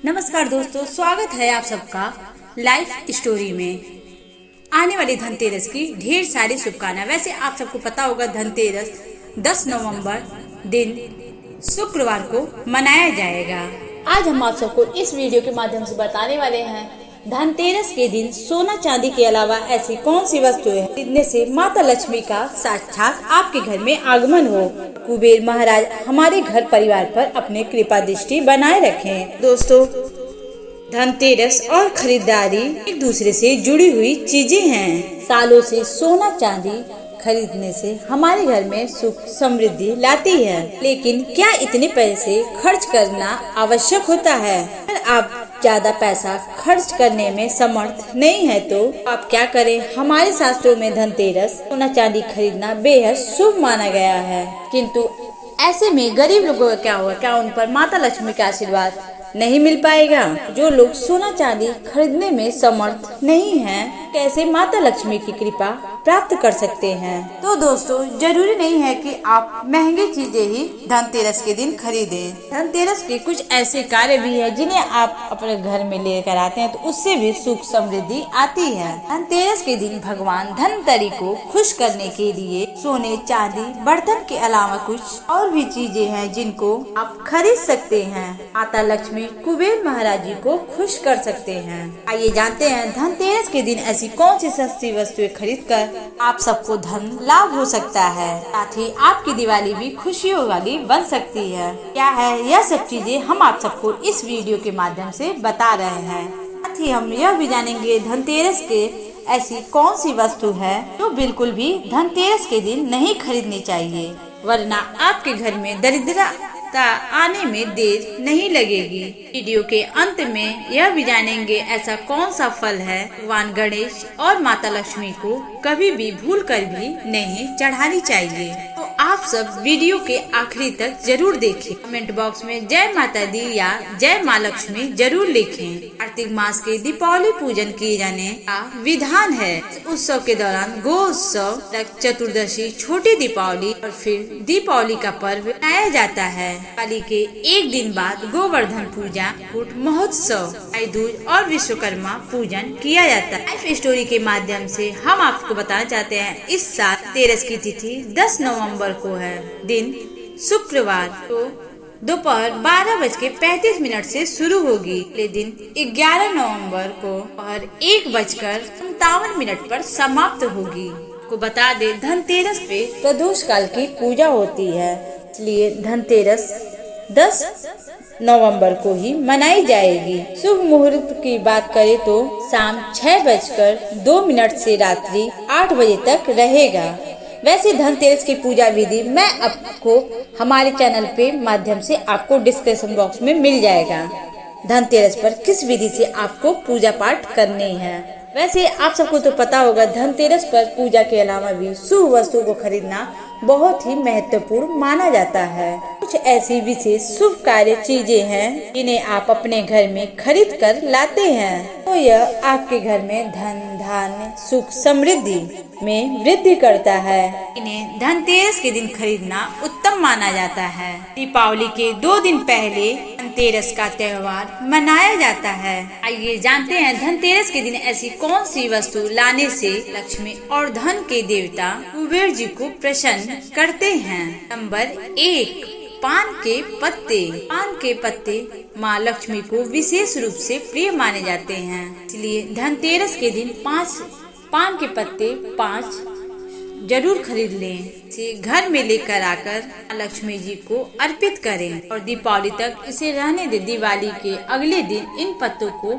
नमस्कार दोस्तों, स्वागत है आप सबका लाइफ स्टोरी में। आने वाली धनतेरस की ढेर सारी शुभकामनाएं। वैसे आप सबको पता होगा धनतेरस 10 नवंबर दिन शुक्रवार को मनाया जाएगा। आज हम आप सबको इस वीडियो के माध्यम से बताने वाले हैं धनतेरस के दिन सोना चांदी के अलावा ऐसी कौन सी वस्तुएं हैं जिनसे से माता लक्ष्मी का साक्षात आपके घर में आगमन हो। कुबेर महाराज हमारे घर परिवार पर अपने कृपा दृष्टि बनाए रखें। दोस्तों, धनतेरस और खरीदारी एक दूसरे से जुड़ी हुई चीजें हैं। सालों से सोना चांदी खरीदने से हमारे घर में सुख समृद्धि लाती है, लेकिन क्या इतने पैसे खर्च करना आवश्यक होता है? अगर आप ज्यादा पैसा खर्च करने में समर्थ नहीं है तो आप क्या करें? हमारे शास्त्रों में धनतेरस सोना चांदी खरीदना बेहद शुभ माना गया है, किंतु ऐसे में गरीब लोगों का क्या होगा? क्या उन पर माता लक्ष्मी का आशीर्वाद नहीं मिल पाएगा? जो लोग सोना चांदी खरीदने में समर्थ नहीं हैं, कैसे माता लक्ष्मी की कृपा प्राप्त कर सकते हैं? तो दोस्तों, जरूरी नहीं है कि आप महंगी चीजें ही धनतेरस के दिन खरीदें। धनतेरस के कुछ ऐसे कार्य भी है जिन्हें आप अपने घर में लेकर आते हैं तो उससे भी सुख समृद्धि आती है। धनतेरस के दिन भगवान धनवंतरी को खुश करने के लिए सोने चांदी बर्तन के अलावा कुछ और भी चीजें हैं जिनको आप खरीद सकते हैं। माता लक्ष्मी कुबेर महाराज जी को खुश कर सकते हैं। आइए जानते हैं धनतेरस के दिन ऐसी कौन सी सस्ती वस्तुएं खरीद कर आप सबको धन लाभ हो सकता है, साथ ही आपकी दिवाली भी खुशियों वाली बन सकती है। क्या है यह सब चीजें हम आप सबको इस वीडियो के माध्यम से बता रहे हैं। साथ ही हम यह भी जानेंगे धनतेरस के ऐसी कौन सी वस्तु है जो बिल्कुल भी धनतेरस के दिन नहीं खरीदनी चाहिए, वरना आपके घर में दरिद्रता आने में देर नहीं लगेगी। वीडियो के अंत में यह भी जानेंगे ऐसा कौन सा फल है भगवान गणेश और माता लक्ष्मी को कभी भी भूल कर भी नहीं चढ़ानी चाहिए। तो आप सब वीडियो के आखिरी तक जरूर देखें। कमेंट बॉक्स में जय माता दी या जय माँ लक्ष्मी जरूर लिखें। कार्तिक मास के दीपावली पूजन किए जाने का विधान है। इस उत्सव के दौरान गो उत्सव, चतुर्दशी, छोटी दीपावली और फिर दीपावली का पर्व मनाया जाता है। दिवाली के एक दिन बाद गोवर्धन पूजा, कूट महोत्सव, भाई दूज और विश्वकर्मा पूजन किया जाता है। लाइफ स्टोरी के माध्यम से हम आपको बताना चाहते हैं इस साल धनतेरस की तिथि 10 नवंबर को है। दिन शुक्रवार को दोपहर 12:35 से शुरू होगी। अगले दिन 11 नवंबर को दोपहर 1:57 पर समाप्त होगी। को बता दे धनतेरस पे प्रदोष काल की पूजा होती है, इसलिए धनतेरस 10 नवंबर को ही मनाई जाएगी। शुभ मुहूर्त की बात करें तो शाम 6:02 से रात्रि 8 बजे तक रहेगा। वैसे धनतेरस की पूजा विधि मैं आपको हमारे चैनल पे माध्यम से आपको डिस्क्रिप्शन बॉक्स में मिल जाएगा। धनतेरस पर किस विधि से आपको पूजा पाठ करनी है। वैसे आप सबको तो पता होगा धनतेरस पर पूजा के अलावा भी शुभ वस्तु को खरीदना बहुत ही महत्वपूर्ण माना जाता है। कुछ ऐसी विशेष शुभ कार्य चीजें हैं जिन्हें आप अपने घर में खरीद कर लाते हैं तो यह आपके घर में धन धान्य सुख समृद्धि में वृद्धि करता है। इन्हें धनतेरस के दिन खरीदना उत्तम माना जाता है। दीपावली के 2 दिन पहले धनतेरस का त्योहार मनाया जाता है। आइए जानते हैं धनतेरस के दिन ऐसी कौन सी वस्तु लाने से लक्ष्मी और धन के देवता कुबेर जी को प्रसन्न करते हैं। नंबर 1, पान के पत्ते। पान के पत्ते माँ लक्ष्मी को विशेष रूप से प्रिय माने जाते हैं, इसलिए धनतेरस के दिन 5 पान के पत्ते 5 जरूर खरीद लें। इसे घर में लेकर आकर लक्ष्मी जी को अर्पित करें और दीपावली तक इसे रहने दें। दिवाली के अगले दिन इन पत्तों को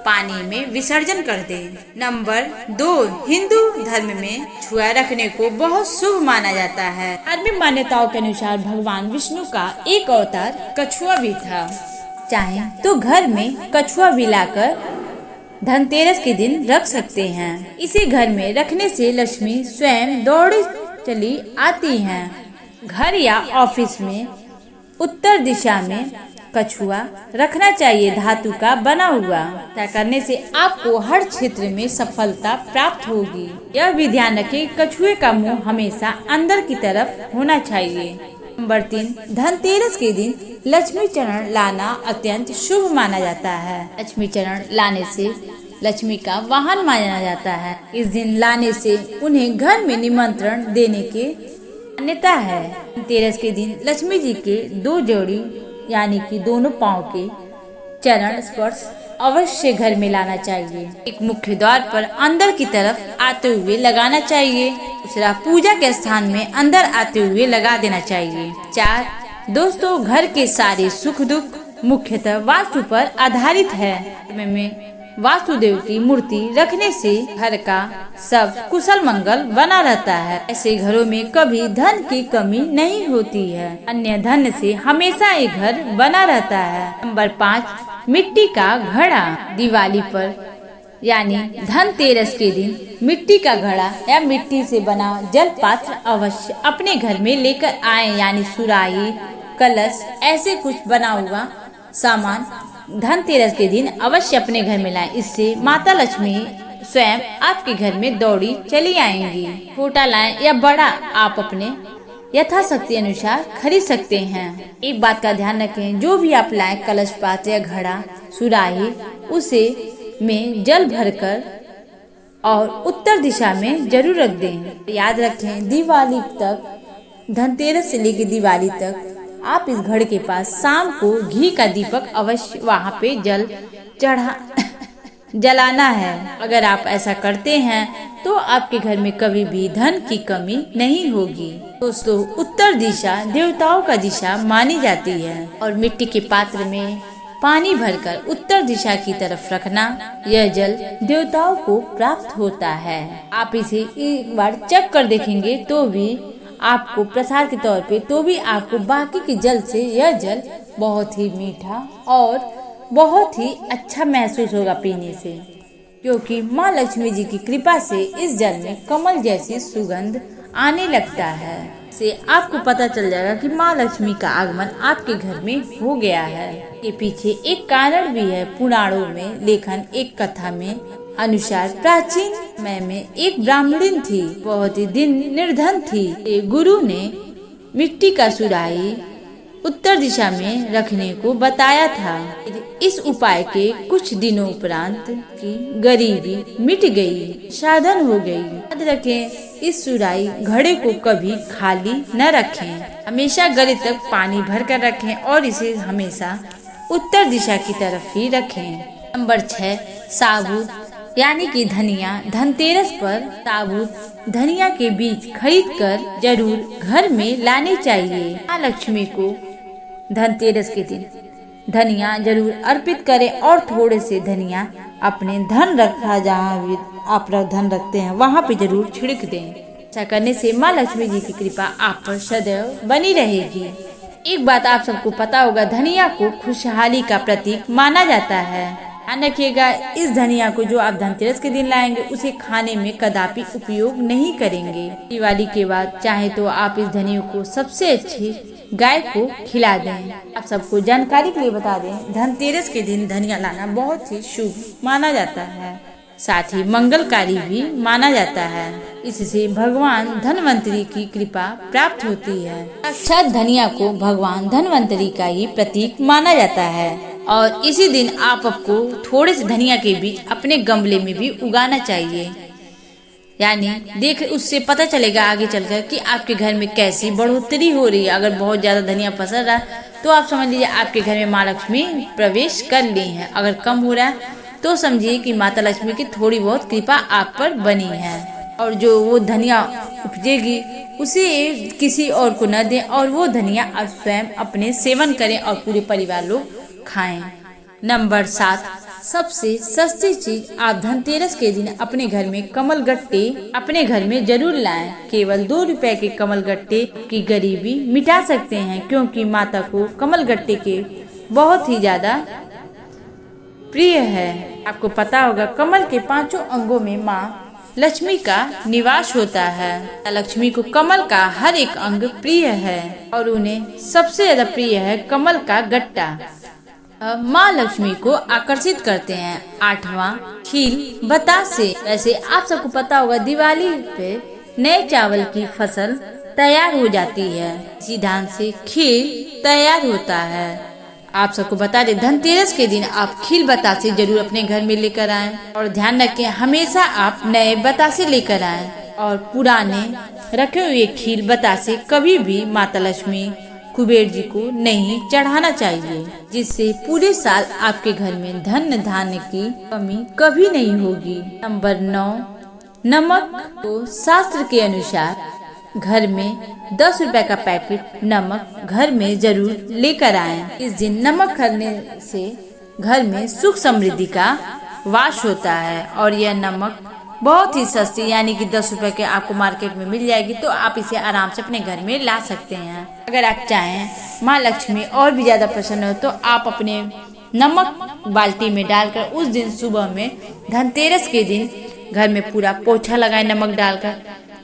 पानी में विसर्जन कर दें। नंबर 2, हिंदू धर्म में छुआ रखने को बहुत शुभ माना जाता है। धार्मिक मान्यताओं के अनुसार भगवान विष्णु का एक अवतार कछुआ भी था। चाहे तो घर में कछुआ भी लाकर धनतेरस के दिन रख सकते हैं। इसे घर में रखने से लक्ष्मी स्वयं दौड़ चली आती हैं। घर या ऑफिस में उत्तर दिशा में कछुआ रखना चाहिए, धातु का बना हुआ। ऐसा करने से आपको हर क्षेत्र में सफलता प्राप्त होगी। यह भी ध्यान रखें कछुए का मुंह हमेशा अंदर की तरफ होना चाहिए। नंबर 3, धनतेरस के दिन लक्ष्मी चरण लाना अत्यंत शुभ माना जाता है। लक्ष्मी चरण लाने से लक्ष्मी का वाहन माना जाता है। इस दिन लाने से उन्हें घर में निमंत्रण देने की मान्यता है। धनतेरस के दिन लक्ष्मी जी के 2 जोड़ी यानी कि दोनों पांव के चरण स्पर्श अवश्य घर में लाना चाहिए। एक मुख्य द्वार पर अंदर की तरफ आते हुए लगाना चाहिए, दूसरा पूजा के स्थान में अंदर आते हुए लगा देना चाहिए। 4 दोस्तों, घर के सारे सुख दुख मुख्यतः वास्तु पर आधारित है। में वासुदेव की मूर्ति रखने से घर का सब कुशल मंगल बना रहता है। ऐसे घरों में कभी धन की कमी नहीं होती है। अन्य धन से हमेशा ये घर बना रहता है। नंबर 5 मिट्टी का घड़ा। दिवाली पर यानी धनतेरस के दिन मिट्टी का घड़ा या मिट्टी से बना जल पात्र अवश्य अपने घर में लेकर आए, यानी सुराही, कलश, ऐसे कुछ बना हुआ सामान धनतेरस के दिन अवश्य अपने घर में लाएं। इससे माता लक्ष्मी स्वयं आपके घर में दौड़ी चली आएंगी। छोटा लाएं या बड़ा, आप अपने यथाशक्ति अनुसार खरीद सकते हैं। एक बात का ध्यान रखें, जो भी आप लाएं कलश, पात्र या घड़ा, सुराही, उसे में जल भरकर और उत्तर दिशा में जरूर रख दें। याद रखें, दिवाली तक, धनतेरस से लेकर दिवाली तक आप इस घड़े के पास शाम को घी का दीपक अवश्य वहाँ पे जलाना है। अगर आप ऐसा करते हैं तो आपके घर में कभी भी धन की कमी नहीं होगी। दोस्तों, उत्तर दिशा देवताओं का दिशा मानी जाती है और मिट्टी के पात्र में पानी भरकर उत्तर दिशा की तरफ रखना, यह जल देवताओं को प्राप्त होता है। आप इसे एक बार चेक कर देखेंगे तो भी आपको प्रसाद के तौर पे, तो भी आपको बाकी के जल से यह जल बहुत ही मीठा और बहुत ही अच्छा महसूस होगा पीने से, क्योंकि माँ लक्ष्मी जी की कृपा से इस जल में कमल जैसी सुगंध आने लगता है। से आपको पता चल जाएगा कि माँ लक्ष्मी का आगमन आपके घर में हो गया है। ये पीछे एक कारण भी है। पुराणों में लेखन एक कथा में अनुसार प्राचीन समय में एक ब्राह्मणी थी, बहुत ही दिन निर्धन थी। गुरु ने मिट्टी का सुराही उत्तर दिशा में रखने को बताया था। इस उपाय के कुछ दिनों उपरांत की गरीबी मिट गई, साधन हो गई। याद रखें, इस सुराही घड़े को कभी खाली न रखें, हमेशा गले तक पानी भर कर रखें और इसे हमेशा उत्तर दिशा की तरफ ही रखें। नंबर 6 साबुत यानी कि धनिया। धनतेरस पर साबुत धनिया के बीज खरीदकर जरूर घर में लाने चाहिए। माँ लक्ष्मी को धनतेरस के दिन धनिया जरूर अर्पित करें और थोड़े से धनिया अपने धन रखा जहाँ भी आप धन रखते हैं वहाँ पे जरूर छिड़क दें। ऐसा करने से माँ लक्ष्मी जी की कृपा आप पर सदैव बनी रहेगी। एक बात आप सबको पता होगा, धनिया को खुशहाली का प्रतीक माना जाता है। ध्यान रखिएगा, इस धनिया को जो आप धनतेरस के दिन लाएंगे उसे खाने में कदापि उपयोग नहीं करेंगे। दिवाली के बाद चाहे तो आप इस धनिया को सबसे अच्छी गाय को खिला दें। आप सबको जानकारी के लिए बता दें, धनतेरस के दिन धनिया लाना बहुत ही शुभ माना जाता है, साथ ही मंगलकारी भी माना जाता है। इससे भगवान धनवंतरी की कृपा प्राप्त होती है। साक्षात धनिया को भगवान धनवंतरी का ही प्रतीक माना जाता है और इसी दिन आपको थोड़े से धनिया के बीज अपने गमले में भी उगाना चाहिए। यानी देख, उससे पता चलेगा आगे चलकर कि आपके घर में कैसी बढ़ोतरी हो रही है। अगर बहुत ज्यादा धनिया पसर रहा तो आप समझ लीजिए आपके घर में माँ लक्ष्मी प्रवेश कर ली है। अगर कम हो रहा है तो समझिए कि माता लक्ष्मी की थोड़ी बहुत कृपा आप पर बनी है। और जो वो धनिया उपजेगी उसे किसी और को न दें और वो धनिया आप स्वयं अपने सेवन करें और पूरे परिवार लोग खाएं। नंबर 7 सबसे सस्ती चीज आप धनतेरस के दिन अपने घर में कमल गट्टे अपने घर में जरूर लाएं। केवल 2 रुपए के कमल गट्टे की गरीबी मिटा सकते हैं, क्योंकि माता को कमल गट्टे के बहुत ही ज्यादा प्रिय है। आपको पता होगा, कमल के 5 अंगों में माँ लक्ष्मी का निवास होता है। लक्ष्मी को कमल का हर एक अंग प्रिय है और उन्हें सबसे ज्यादा प्रिय है कमल का गट्टा। माँ लक्ष्मी को आकर्षित करते हैं। 8वां खील बतासे। वैसे आप सबको पता होगा, दिवाली पे नए चावल की फसल तैयार हो जाती है। इसी ढंग से खीर तैयार होता है। आप सबको बता दें, धनतेरस के दिन आप खीर बतासे जरूर अपने घर में लेकर आएं और ध्यान रखें हमेशा आप नए बतासे लेकर आएं और पुराने रखे हुए खीर बतासे कभी भी माता लक्ष्मी कुबेर जी को नहीं चढ़ाना चाहिए, जिससे पूरे साल आपके घर में धन धान्य की कमी कभी नहीं होगी। नंबर 9, नमक को शास्त्र के अनुसार घर में 10 रुपए का पैकेट नमक घर में जरूर लेकर आएं। इस दिन नमक खरीदने से घर में सुख समृद्धि का वास होता है और यह नमक बहुत ही सस्ती यानी कि 10 रुपए के आपको मार्केट में मिल जाएगी, तो आप इसे आराम से अपने घर में ला सकते हैं। अगर आप चाहें माँ लक्ष्मी और भी ज्यादा प्रसन्न हो तो आप अपने नमक बाल्टी में डालकर उस दिन सुबह में धनतेरस के दिन घर में पूरा पोछा लगाएं नमक डालकर,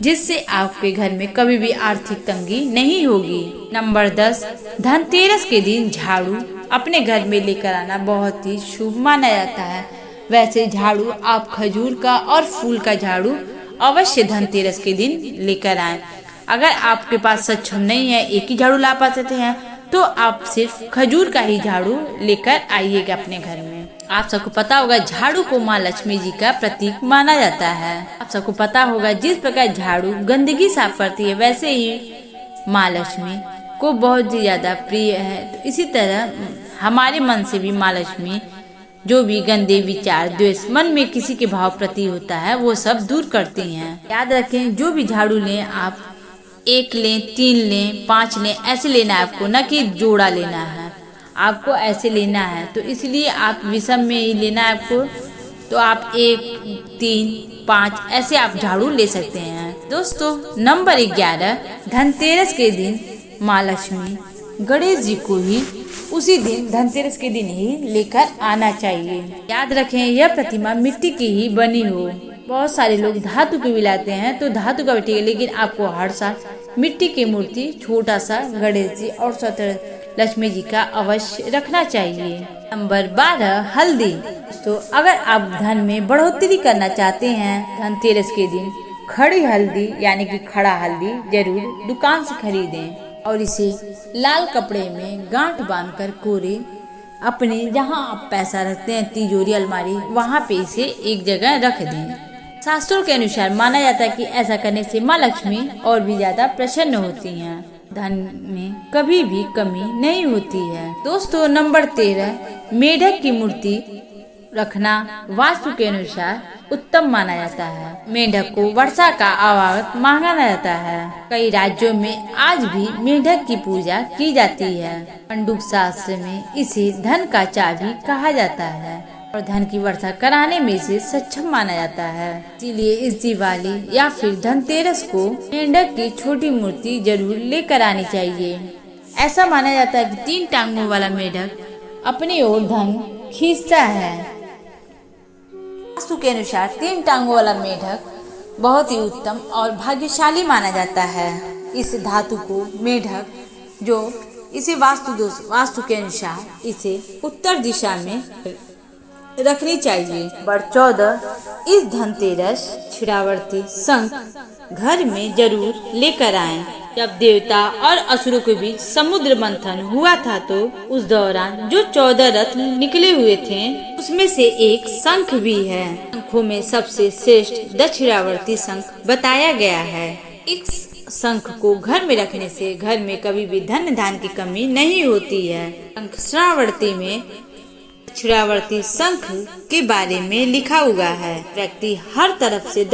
जिससे आपके घर में कभी भी आर्थिक तंगी नहीं होगी। नंबर 10, धनतेरस के दिन झाड़ू अपने घर में लेकर आना बहुत ही शुभ माना जाता है। वैसे झाड़ू आप खजूर का और फूल का झाड़ू अवश्य धनतेरस के दिन लेकर आएं। अगर आपके पास सक्षम नहीं है, एक ही झाड़ू ला पाते हैं, तो आप सिर्फ खजूर का ही झाड़ू लेकर आइएगा अपने घर में। आप सबको पता होगा झाड़ू को माँ लक्ष्मी जी का प्रतीक माना जाता है। आप सबको पता होगा जिस प्रकार झाड़ू गंदगी साफ करती है, वैसे ही माँ लक्ष्मी को बहुत ही ज्यादा प्रिय है। तो इसी तरह हमारे मन से भी माँ लक्ष्मी जो भी गंदे विचार, द्वेष मन में किसी के भाव प्रति होता है, वो सब दूर करती हैं। याद रखें, जो भी झाड़ू लें आप 1 लें, 3 लें, 5 लें, ऐसे लेना है आपको, न कि जोड़ा लेना है आपको, ऐसे लेना है। तो इसलिए आप विषम में ही लेना है आपको, तो आप 1, 3, 5 ऐसे आप झाड़ू ले सकते हैं। दोस्तों, नंबर 11, धनतेरस के दिन माँ लक्ष्मी गणेश जी को ही उसी दिन धनतेरस के दिन ही लेकर आना चाहिए। याद रखें, यह प्रतिमा मिट्टी की ही बनी हो। बहुत सारे लोग धातु की भी लाते हैं, तो धातु का भी ठीक है, लेकिन आपको हर साल मिट्टी की मूर्ति छोटा सा गणेश जी और स्वतः लक्ष्मी जी का अवश्य रखना चाहिए। नंबर 12, हल्दी। तो अगर आप धन में बढ़ोतरी करना चाहते हैं, धनतेरस के दिन खड़ी हल्दी यानी कि खड़ा हल्दी जरूर दुकान से खरीदें और इसे लाल कपड़े में गांठ बांधकर कोरे अपने जहां आप पैसा रखते हैं, तिजोरी, अलमारी, वहां पे इसे एक जगह रख दें। शास्त्रों के अनुसार माना जाता है कि ऐसा करने से माँ लक्ष्मी और भी ज्यादा प्रसन्न होती हैं, धन में कभी भी कमी नहीं होती है। दोस्तों, नंबर 13, मेढक की मूर्ति रखना वास्तु के अनुसार उत्तम माना जाता है। मेढक को वर्षा का आवागत माना जाता है। कई राज्यों में आज भी मेढक की पूजा की जाती है। मंडूक शास्त्र में इसे धन का चाबी कहा जाता है और धन की वर्षा कराने में इसे सक्षम माना जाता है। इसीलिए इस दिवाली या फिर धनतेरस को मेढक की छोटी मूर्ति जरूर लेकर आनी चाहिए। ऐसा माना जाता है कि 3 टांगों वाला मेढक अपनी ओर धन खींचता है। वास्तु के अनुसार 3 टांगों वाला मेढक बहुत ही उत्तम और भाग्यशाली माना जाता है। इस धातु को मेढक जो इसे वास्तु के अनुसार इसे उत्तर दिशा में रखनी चाहिए। नंबर 14, इस धनतेरस क्षीरावर्ती शंख घर में जरूर लेकर आएं। जब देवता और असुरों के बीच समुद्र मंथन हुआ था, तो उस दौरान जो 14 रथ निकले हुए थे, उसमें से एक शंख भी है। शंखों में सबसे श्रेष्ठ दक्षिणावर्ती शंख बताया गया है। इस शंख को घर में रखने से घर में कभी भी धन धान की कमी नहीं होती है। शंख श्रावर्ती में दक्षिणावर्ती शंख के बारे में लिखा हुआ है। व्यक्ति हर तरफ से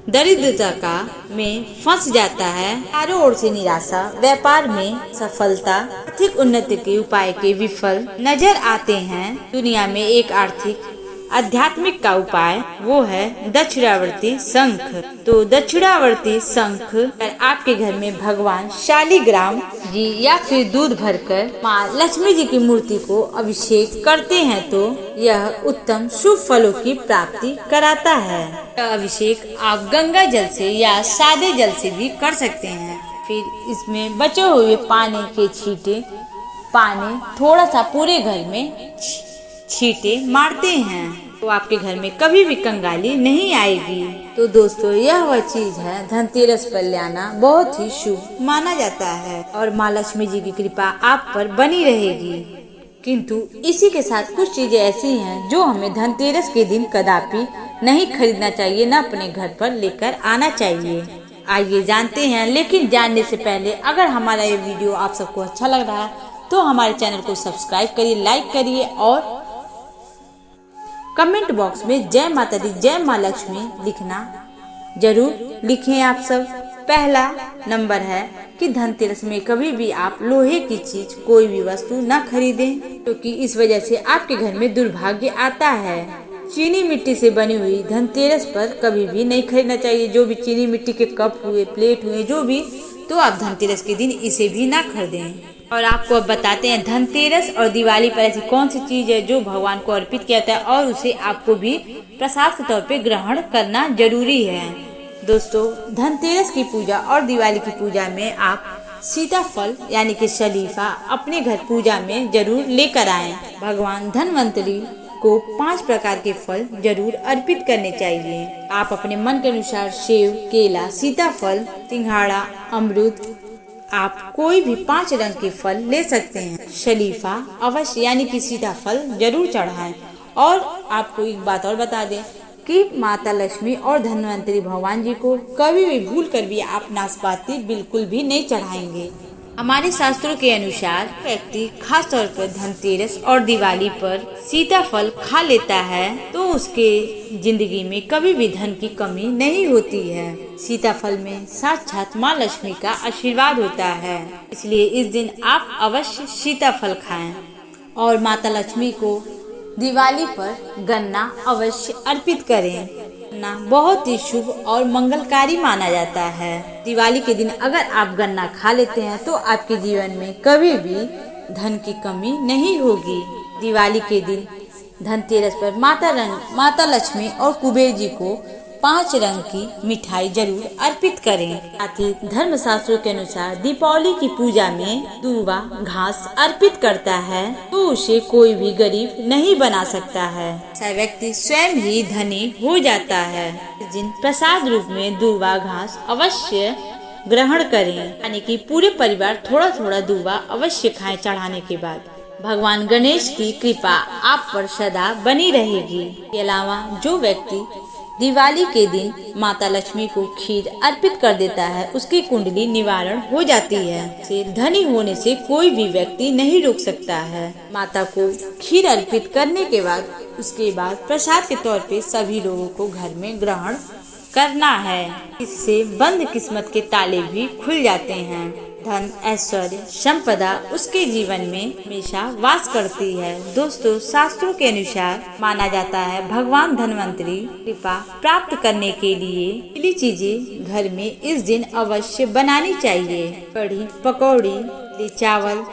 दरिद्रता में फंस जाता है। चारों ओर से निराशा, व्यापार में सफलता, आर्थिक उन्नति के उपाय के विफल नजर आते हैं। दुनिया में एक आर्थिक आध्यात्मिक का उपाय वो है दक्षिणावर्ती शंख। तो दक्षिणावर्ती शंख आपके घर में भगवान शालिग्राम जी या फिर दूध भरकर माँ लक्ष्मी जी की मूर्ति को अभिषेक करते हैं, तो यह उत्तम शुभ फलों की प्राप्ति कराता है। यह अभिषेक आप गंगा जल से या सादे जल से भी कर सकते हैं। फिर इसमें बचे हुए पानी के छींटे पानी थोड़ा सा पूरे घर में छींटे मारते हैं तो आपके घर में कभी भी कंगाली नहीं आएगी। तो दोस्तों, यह वह चीज है धनतेरस पर लाना बहुत ही शुभ माना जाता है और माँ लक्ष्मी जी की कृपा आप पर बनी रहेगी। किंतु इसी के साथ कुछ चीजें ऐसी हैं जो हमें धनतेरस के दिन कदापि नहीं खरीदना चाहिए, न अपने घर पर लेकर आना चाहिए। आइए जानते हैं, लेकिन जानने से पहले अगर हमारा ये वीडियो आप सबको अच्छा लग रहा है तो हमारे चैनल को सब्सक्राइब करिए, लाइक करिए और कमेंट बॉक्स में जय माता दी, जय माँ लक्ष्मी लिखना जरूर लिखें आप सब। पहला नंबर है कि धनतेरस में कभी भी आप लोहे की चीज कोई भी वस्तु न खरीदें, क्योंकि इस वजह से आपके घर में दुर्भाग्य आता है। चीनी मिट्टी से बनी हुई धनतेरस पर कभी भी नहीं खरीदना चाहिए। जो भी चीनी मिट्टी के कप हुए, प्लेट हुए, जो भी, तो आप धनतेरस के दिन इसे भी ना खरीदें। और आपको अब बताते हैं धनतेरस और दिवाली पर ऐसी कौन सी चीज है जो भगवान को अर्पित किया जाता है और उसे आपको भी प्रसाद के तौर पे ग्रहण करना जरूरी है। दोस्तों, धनतेरस की पूजा और दिवाली की पूजा में आप सीताफल यानी कि शरीफा अपने घर पूजा में जरूर लेकर आएं। भगवान धनवंतरी को 5 प्रकार के फल जरूर अर्पित करने चाहिए। आप अपने मन के अनुसार सेव, केला, सीताफल, सिंघाड़ा, अमरूद, आप कोई भी 5 रंग के फल ले सकते हैं। शरीफा अवश्य यानी कि सीताफल जरूर चढ़ाएं। और आपको एक बात और बता दें कि माता लक्ष्मी और धनवंतरी भगवान जी को कभी भी भूल कर भी आप नाशपाती बिल्कुल भी नहीं चढ़ाएंगे। हमारे शास्त्रों के अनुसार व्यक्ति खास तौर पर धनतेरस और दिवाली पर सीताफल खा लेता है तो उसके जिंदगी में कभी भी धन की कमी नहीं होती है। सीताफल में साक्षात माँ लक्ष्मी का आशीर्वाद होता है, इसलिए इस दिन आप अवश्य सीताफल खाएं। और माता लक्ष्मी को दिवाली पर गन्ना अवश्य अर्पित करें। गन्ना बहुत ही शुभ और मंगलकारी माना जाता है। दिवाली के दिन अगर आप गन्ना खा लेते हैं तो आपके जीवन में कभी भी धन की कमी नहीं होगी। दिवाली के दिन धनतेरस पर माता लक्ष्मी और कुबेर जी को 5 रंग की मिठाई जरूर अर्पित करें। साथ ही धर्म शास्त्रों के अनुसार दीपावली की पूजा में दूर्वा घास अर्पित करता है तो उसे कोई भी गरीब नहीं बना सकता है। ऐसा व्यक्ति स्वयं ही धनी हो जाता है। इस दिन प्रसाद रूप में दूर्वा घास अवश्य ग्रहण करें, यानी कि पूरे परिवार थोड़ा थोड़ा दूर्वा अवश्य खाएं। चढ़ाने के बाद भगवान गणेश की कृपा आप पर सदा बनी रहेगी। इसके अलावा जो व्यक्ति दिवाली के दिन माता लक्ष्मी को खीर अर्पित कर देता है उसकी कुंडली निवारण हो जाती है। से धनी होने से कोई भी व्यक्ति नहीं रोक सकता है। माता को खीर अर्पित करने के बाद उसके बाद प्रसाद के तौर पे सभी लोगों को घर में ग्रहण करना है। इससे बंद किस्मत के ताले भी खुल जाते हैं। धन, ऐश्वर्य, संपदा उसके जीवन में हमेशा वास करती है। दोस्तों, शास्त्रों के अनुसार माना जाता है भगवान धनवंतरी कृपा प्राप्त करने के लिए पीली चीजें घर में इस दिन अवश्य बनानी चाहिए। कढ़ी, पकौड़ी, चावल,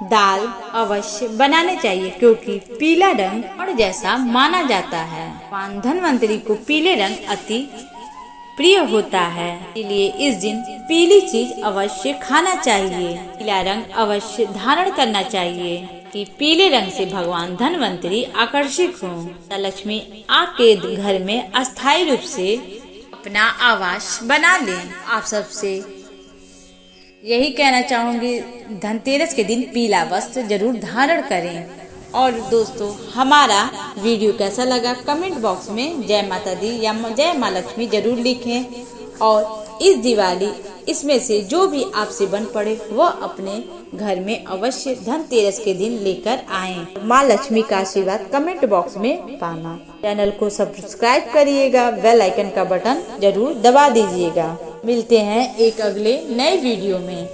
दाल अवश्य बनाने चाहिए, क्योंकि पीला रंग और जैसा माना जाता है। भगवान धनवंतरी को पीले रंग अति प्रिय होता है, इसलिए इस दिन पीली चीज अवश्य खाना चाहिए। पीला रंग अवश्य धारण करना चाहिए कि पीले रंग से भगवान धनवंतरी आकर्षित हों। लक्ष्मी आपके घर में अस्थायी रूप से अपना आवास बना लें। आप सबसे यही कहना चाहूंगी, धनतेरस के दिन पीला वस्त्र जरूर धारण करें। और दोस्तों, हमारा वीडियो कैसा लगा कमेंट बॉक्स में जय माता दी या जय माँ लक्ष्मी जरूर लिखें। और इस दिवाली इसमें से जो भी आपसे बन पड़े वह अपने घर में अवश्य धनतेरस के दिन लेकर आएं। माँ लक्ष्मी का आशीर्वाद कमेंट बॉक्स में पाना। चैनल को सब्सक्राइब करिएगा, बेल आइकन का बटन जरूर दबा दीजिएगा। मिलते हैं एक अगले नए वीडियो में।